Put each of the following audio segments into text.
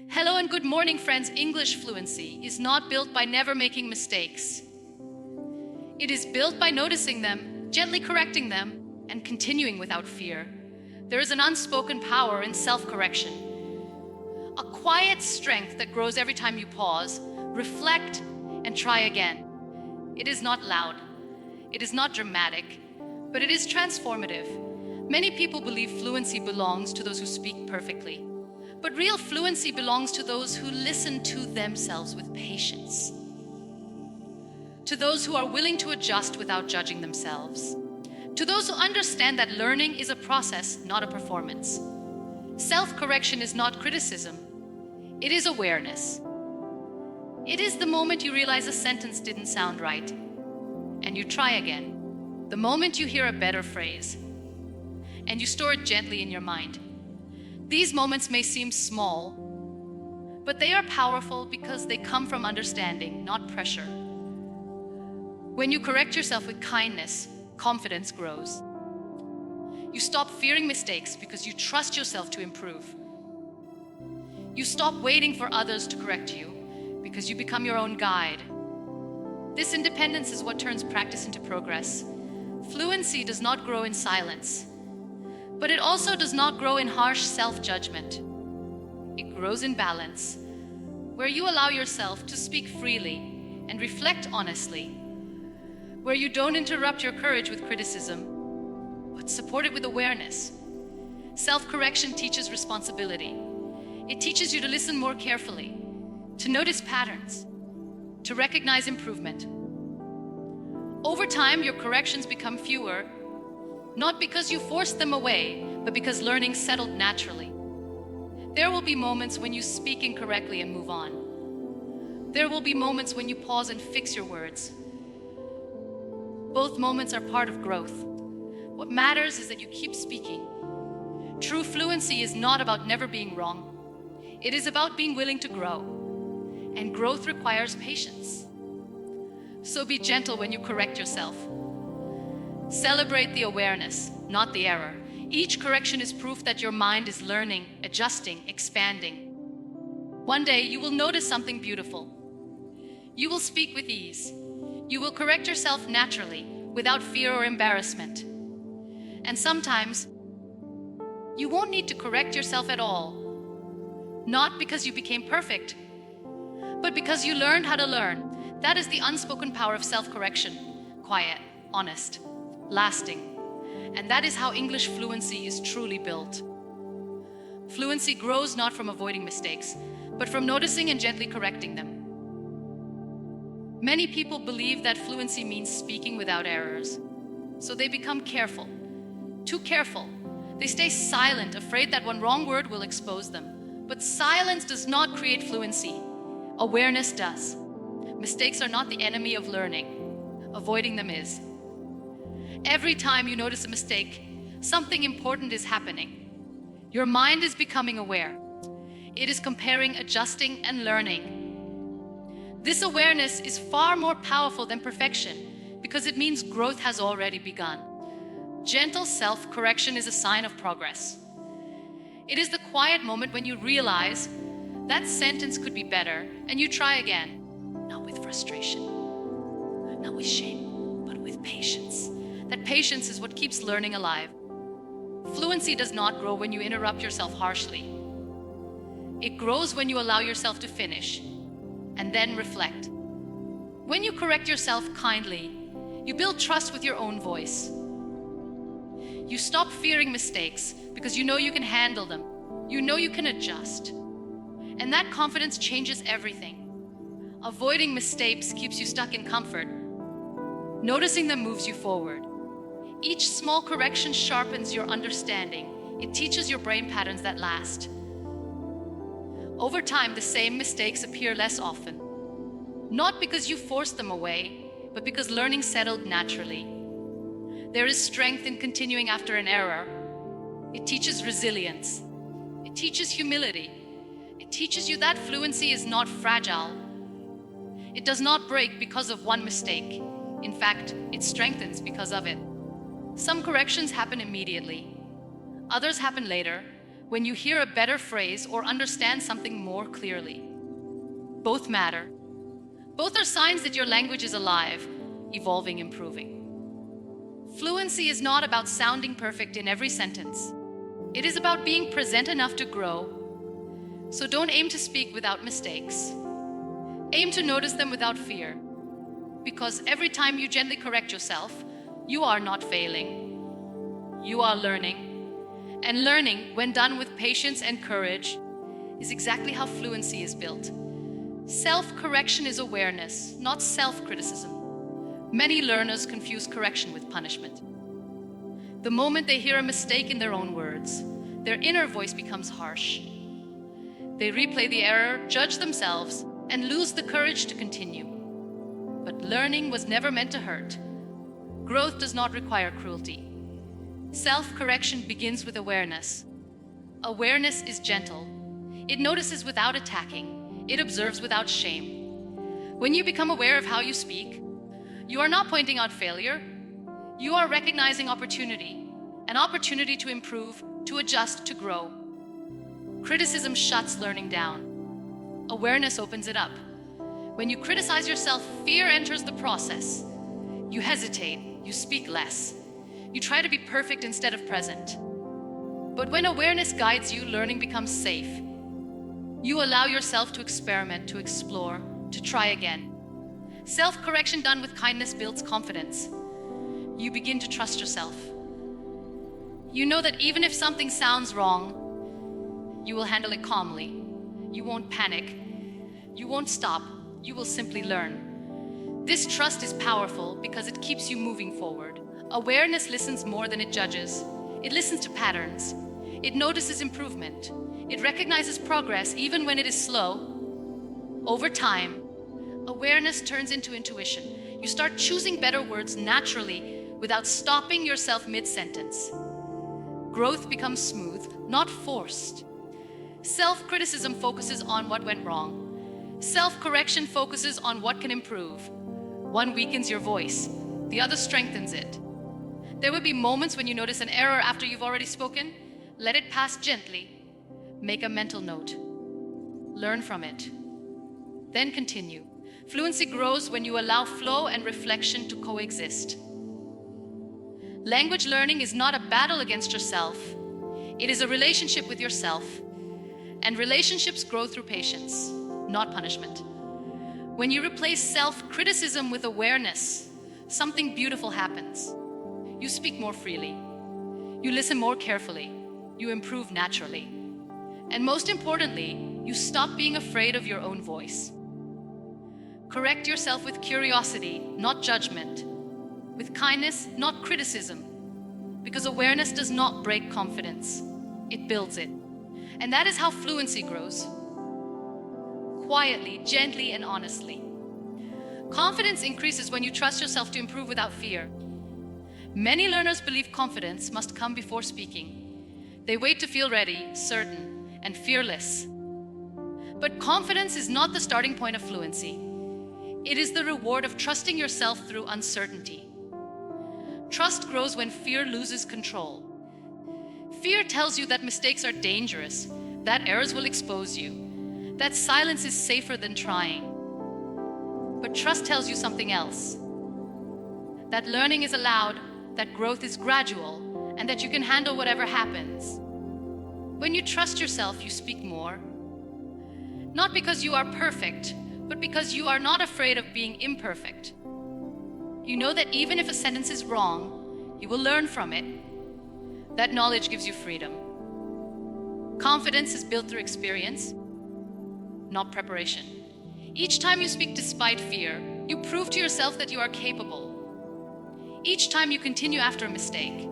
Hello and good morning, friends. English fluency is not built by never making mistakes. It is built by noticing them, gently correcting them, and continuing without fear. There is an unspoken power in self-correction, a quiet strength that grows every time you pause, reflect, and try again. It is not loud, it is not dramatic, but it is transformative. Many people believe fluency belongs to those who speak perfectly. But real fluency belongs to those who listen to themselves with patience, to those who are willing to adjust without judging themselves, to those who understand that learning is a process, not a performance. Self-correction is not criticism, it is awareness. It is the moment you realize a sentence didn't sound right, and you try again. The moment you hear a better phrase, and you store it gently in your mind. These moments may seem small, but they are powerful because they come from understanding, not pressure. When you correct yourself with kindness, confidence grows. You stop fearing mistakes because you trust yourself to improve. You stop waiting for others to correct you because you become your own guide. This independence is what turns practice into progress. Fluency does not grow in silence. But it also does not grow in harsh self-judgment. It grows in balance, where you allow yourself to speak freely and reflect honestly, where you don't interrupt your courage with criticism, but support it with awareness. Self-correction teaches responsibility. It teaches you to listen more carefully, to notice patterns, to recognize improvement. Over time, your corrections become fewer, not because you forced them away, but because learning settled naturally. There will be moments when you speak incorrectly and move on. There will be moments when you pause and fix your words. Both moments are part of growth. What matters is that you keep speaking. True fluency is not about never being wrong. It is about being willing to grow. And growth requires patience. So be gentle when you correct yourself. Celebrate the awareness, not the error. Each correction is proof that your mind is learning, adjusting, expanding. One day, you will notice something beautiful. You will speak with ease. You will correct yourself naturally, without fear or embarrassment. And sometimes, you won't need to correct yourself at all. Not because you became perfect, but because you learned how to learn. That is the unspoken power of self-correction. Quiet, honest, lasting. And that is how English fluency is truly built. Fluency grows not from avoiding mistakes, but from noticing and gently correcting them. Many people believe that fluency means speaking without errors. So they become careful, too careful. They stay silent, afraid that one wrong word will expose them. But silence does not create fluency. Awareness does. Mistakes are not the enemy of learning. Avoiding them is. Every time you notice a mistake, something important is happening. Your mind is becoming aware. It is comparing, adjusting, and learning. This awareness is far more powerful than perfection because it means growth has already begun. Gentle self-correction is a sign of progress. It is the quiet moment when you realize that sentence could be better and you try again, not with frustration, not with shame, but with patience. That patience is what keeps learning alive. Fluency does not grow when you interrupt yourself harshly. It grows when you allow yourself to finish and then reflect. When you correct yourself kindly, you build trust with your own voice. You stop fearing mistakes because you know you can handle them. You know you can adjust. And that confidence changes everything. Avoiding mistakes keeps you stuck in comfort. Noticing them moves you forward. Each small correction sharpens your understanding. It teaches your brain patterns that last. Over time, the same mistakes appear less often. Not because you forced them away, but because learning settled naturally. There is strength in continuing after an error. It teaches resilience. It teaches humility. It teaches you that fluency is not fragile. It does not break because of one mistake. In fact, it strengthens because of it. Some corrections happen immediately. Others happen later, when you hear a better phrase or understand something more clearly. Both matter. Both are signs that your language is alive, evolving, improving. Fluency is not about sounding perfect in every sentence. It is about being present enough to grow. So don't aim to speak without mistakes. Aim to notice them without fear. Because every time you gently correct yourself, you are not failing. You are learning. And learning, when done with patience and courage, is exactly how fluency is built. Self-correction is awareness, not self-criticism. Many learners confuse correction with punishment. The moment they hear a mistake in their own words, their inner voice becomes harsh. They replay the error, judge themselves, and lose the courage to continue. But learning was never meant to hurt. Growth does not require cruelty. Self-correction begins with awareness. Awareness is gentle. It notices without attacking. It observes without shame. When you become aware of how you speak, you are not pointing out failure. You are recognizing opportunity, an opportunity to improve, to adjust, to grow. Criticism shuts learning down. Awareness opens it up. When you criticize yourself, fear enters the process. You hesitate, you speak less. You try to be perfect instead of present. But when awareness guides you, learning becomes safe. You allow yourself to experiment, to explore, to try again. Self-correction done with kindness builds confidence. You begin to trust yourself. You know that even if something sounds wrong, you will handle it calmly. You won't panic. You won't stop. You will simply learn. This trust is powerful because it keeps you moving forward. Awareness listens more than it judges. It listens to patterns. It notices improvement. It recognizes progress even when it is slow. Over time, awareness turns into intuition. You start choosing better words naturally without stopping yourself mid-sentence. Growth becomes smooth, not forced. Self-criticism focuses on what went wrong. Self-correction focuses on what can improve. One weakens your voice, the other strengthens it. There will be moments when you notice an error after you've already spoken. Let it pass gently. Make a mental note. Learn from it. Then continue. Fluency grows when you allow flow and reflection to coexist. Language learning is not a battle against yourself. It is a relationship with yourself. And relationships grow through patience, not punishment. When you replace self-criticism with awareness, something beautiful happens. You speak more freely. You listen more carefully. You improve naturally. And most importantly, you stop being afraid of your own voice. Correct yourself with curiosity, not judgment. With kindness, not criticism. Because awareness does not break confidence. It builds it. And that is how fluency grows. Quietly, gently, and honestly. Confidence increases when you trust yourself to improve without fear. Many learners believe confidence must come before speaking. They wait to feel ready, certain, and fearless. But confidence is not the starting point of fluency. It is the reward of trusting yourself through uncertainty. Trust grows when fear loses control. Fear tells you that mistakes are dangerous, that errors will expose you, that silence is safer than trying. But trust tells you something else. That learning is allowed, that growth is gradual, and that you can handle whatever happens. When you trust yourself, you speak more. Not because you are perfect, but because you are not afraid of being imperfect. You know that even if a sentence is wrong, you will learn from it. That knowledge gives you freedom. Confidence is built through experience, not preparation. Each time you speak despite fear, you prove to yourself that you are capable. Each time you continue after a mistake,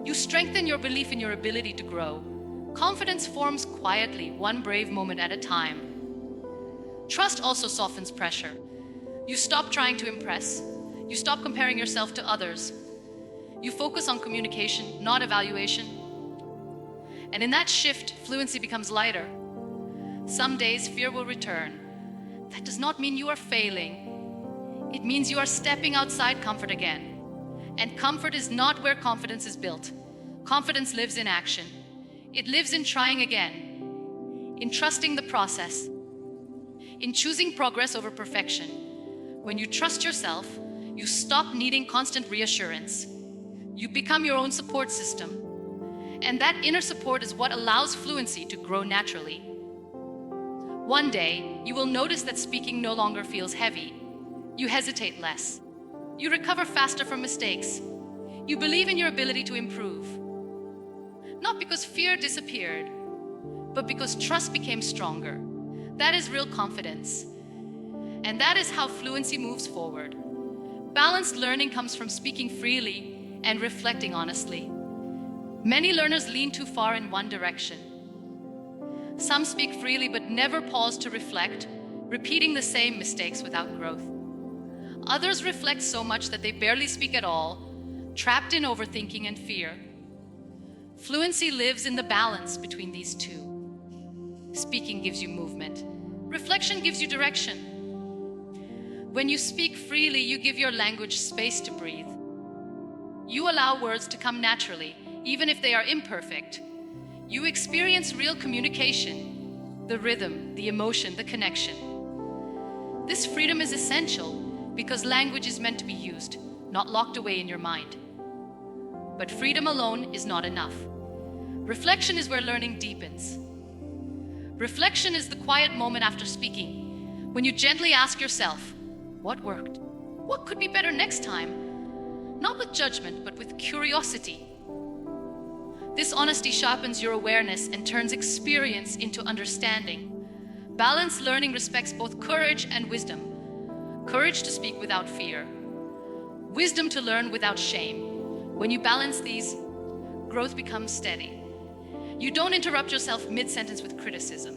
you strengthen your belief in your ability to grow. Confidence forms quietly, one brave moment at a time. Trust also softens pressure. You stop trying to impress. You stop comparing yourself to others. You focus on communication, not evaluation. And in that shift, fluency becomes lighter. Some days, fear will return. That does not mean you are failing. It means you are stepping outside comfort again. And comfort is not where confidence is built. Confidence lives in action. It lives in trying again, in trusting the process, in choosing progress over perfection. When you trust yourself, you stop needing constant reassurance. You become your own support system. And that inner support is what allows fluency to grow naturally. One day, you will notice that speaking no longer feels heavy. You hesitate less. You recover faster from mistakes. You believe in your ability to improve. Not because fear disappeared, but because trust became stronger. That is real confidence. And that is how fluency moves forward. Balanced learning comes from speaking freely and reflecting honestly. Many learners lean too far in one direction. Some speak freely but never pause to reflect, repeating the same mistakes without growth. Others reflect so much that they barely speak at all, trapped in overthinking and fear. Fluency lives in the balance between these two. Speaking gives you movement. Reflection gives you direction. When you speak freely, you give your language space to breathe. You allow words to come naturally, even if they are imperfect. You experience real communication, the rhythm, the emotion, the connection. This freedom is essential because language is meant to be used, not locked away in your mind. But freedom alone is not enough. Reflection is where learning deepens. Reflection is the quiet moment after speaking, when you gently ask yourself, what worked? What could be better next time? Not with judgment, but with curiosity. This honesty sharpens your awareness and turns experience into understanding. Balanced learning respects both courage and wisdom. Courage to speak without fear. Wisdom to learn without shame. When you balance these, growth becomes steady. You don't interrupt yourself mid-sentence with criticism.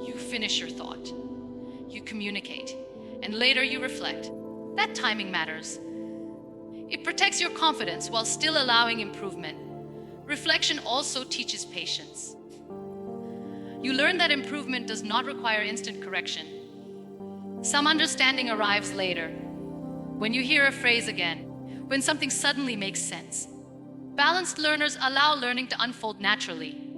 You finish your thought. You communicate. And later you reflect. That timing matters. It protects your confidence while still allowing improvement. Reflection also teaches patience. You learn that improvement does not require instant correction. Some understanding arrives later, when you hear a phrase again, when something suddenly makes sense. Balanced learners allow learning to unfold naturally.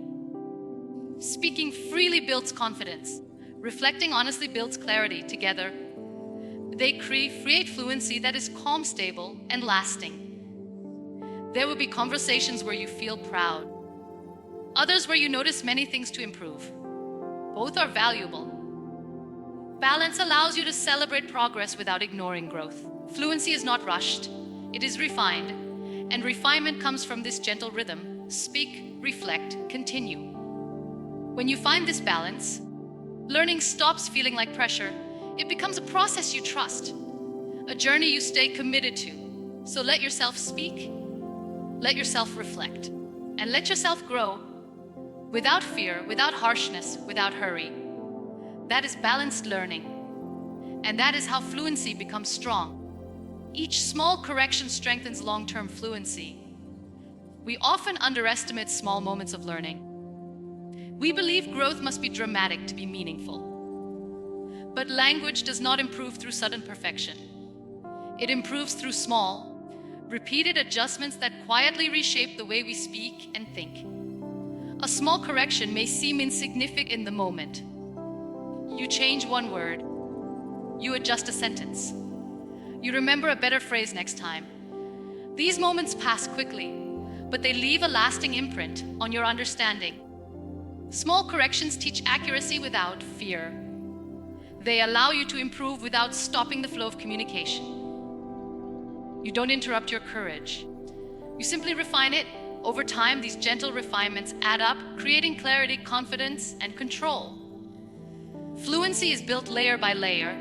Speaking freely builds confidence. Reflecting honestly builds clarity. Together, they create fluency that is calm, stable, and lasting. There will be conversations where you feel proud. Others where you notice many things to improve. Both are valuable. Balance allows you to celebrate progress without ignoring growth. Fluency is not rushed, it is refined, and refinement comes from this gentle rhythm. Speak, reflect, continue. When you find this balance, learning stops feeling like pressure. It becomes a process you trust, a journey you stay committed to. So let yourself speak, let yourself reflect, and let yourself grow without fear, without harshness, without hurry. That is balanced learning, and that is how fluency becomes strong. Each small correction strengthens long-term fluency. We often underestimate small moments of learning. We believe growth must be dramatic to be meaningful. But language does not improve through sudden perfection. It improves through small, repeated adjustments that quietly reshape the way we speak and think. A small correction may seem insignificant in the moment. You change one word. You adjust a sentence. You remember a better phrase next time. These moments pass quickly, but they leave a lasting imprint on your understanding. Small corrections teach accuracy without fear. They allow you to improve without stopping the flow of communication. You don't interrupt your courage. You simply refine it. Over time, these gentle refinements add up, creating clarity, confidence, and control. Fluency is built layer by layer.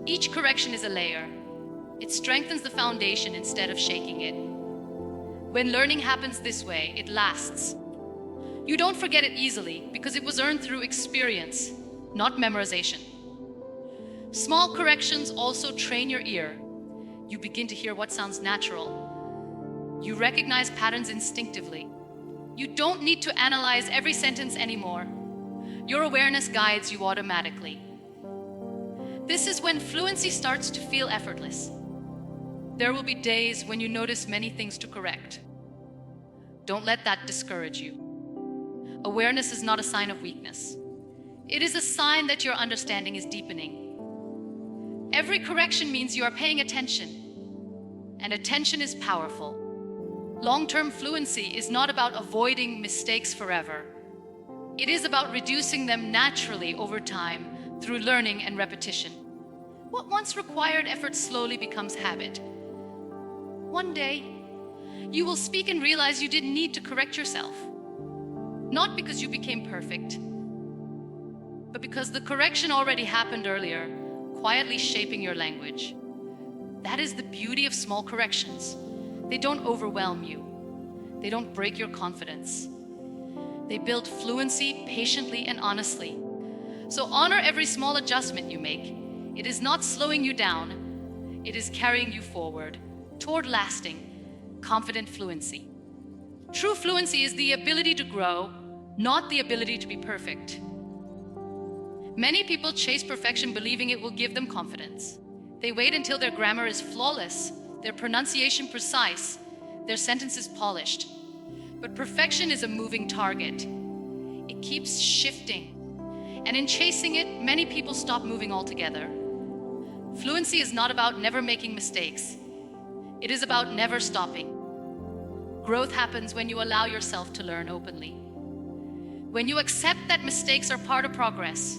Each correction is a layer. It strengthens the foundation instead of shaking it. When learning happens this way, it lasts. You don't forget it easily because it was earned through experience, not memorization. Small corrections also train your ear. You begin to hear what sounds natural. You recognize patterns instinctively. You don't need to analyze every sentence anymore. Your awareness guides you automatically. This is when fluency starts to feel effortless. There will be days when you notice many things to correct. Don't let that discourage you. Awareness is not a sign of weakness. It is a sign that your understanding is deepening. Every correction means you are paying attention, and attention is powerful. Long-term fluency is not about avoiding mistakes forever. It is about reducing them naturally over time through learning and repetition. What once required effort slowly becomes habit. One day, you will speak and realize you didn't need to correct yourself. Not because you became perfect, but because the correction already happened earlier, quietly shaping your language. That is the beauty of small corrections. They don't overwhelm you. They don't break your confidence. They build fluency patiently and honestly. So honor every small adjustment you make. It is not slowing you down. It is carrying you forward toward lasting, confident fluency. True fluency is the ability to grow, not the ability to be perfect. Many people chase perfection believing it will give them confidence. They wait until their grammar is flawless, their pronunciation precise, their sentences polished. But perfection is a moving target. It keeps shifting. And in chasing it, many people stop moving altogether. Fluency is not about never making mistakes. It is about never stopping. Growth happens when you allow yourself to learn openly. When you accept that mistakes are part of progress,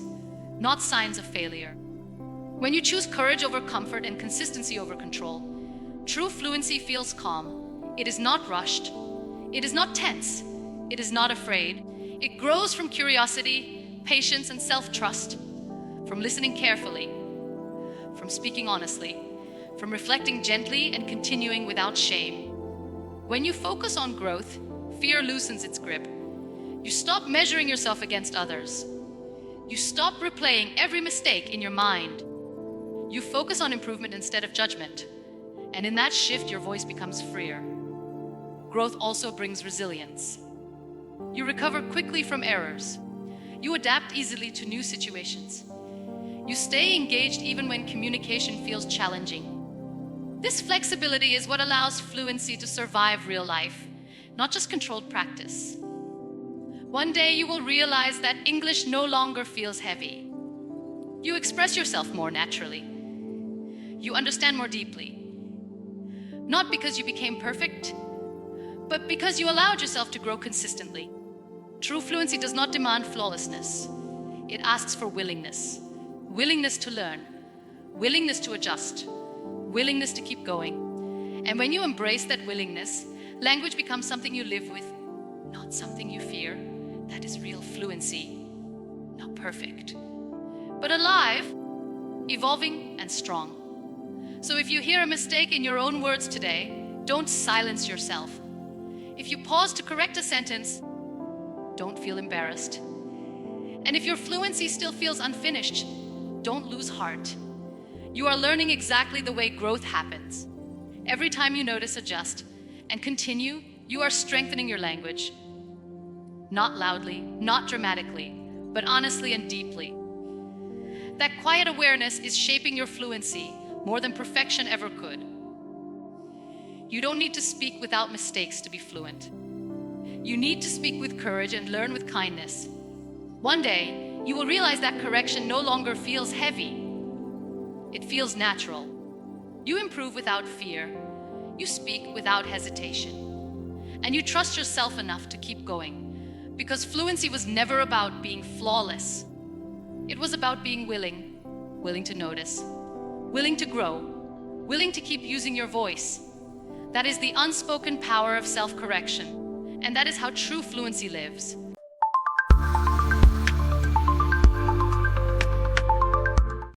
not signs of failure. When you choose courage over comfort and consistency over control, true fluency feels calm. It is not rushed. It is not tense. It is not afraid. It grows from curiosity, patience, and self-trust, from listening carefully, from speaking honestly, from reflecting gently and continuing without shame. When you focus on growth, fear loosens its grip. You stop measuring yourself against others. You stop replaying every mistake in your mind. You focus on improvement instead of judgment. And in that shift, your voice becomes freer. Growth also brings resilience. You recover quickly from errors. You adapt easily to new situations. You stay engaged even when communication feels challenging. This flexibility is what allows fluency to survive real life, not just controlled practice. One day you will realize that English no longer feels heavy. You express yourself more naturally. You understand more deeply. Not because you became perfect, but because you allowed yourself to grow consistently. True fluency does not demand flawlessness. It asks for willingness. Willingness to learn. Willingness to adjust. Willingness to keep going. And when you embrace that willingness, language becomes something you live with, not something you fear. That is real fluency. Not perfect, but alive, evolving, and strong. So if you hear a mistake in your own words today, don't silence yourself. If you pause to correct a sentence, don't feel embarrassed. And if your fluency still feels unfinished, don't lose heart. You are learning exactly the way growth happens. Every time you notice, adjust, and continue, you are strengthening your language. Not loudly, not dramatically, but honestly and deeply. That quiet awareness is shaping your fluency more than perfection ever could. You don't need to speak without mistakes to be fluent. You need to speak with courage and learn with kindness. One day, you will realize that correction no longer feels heavy. It feels natural. You improve without fear. You speak without hesitation. And you trust yourself enough to keep going. Because fluency was never about being flawless. It was about being willing, willing to notice, willing to grow, willing to keep using your voice. That is the unspoken power of self-correction. And that is how true fluency lives.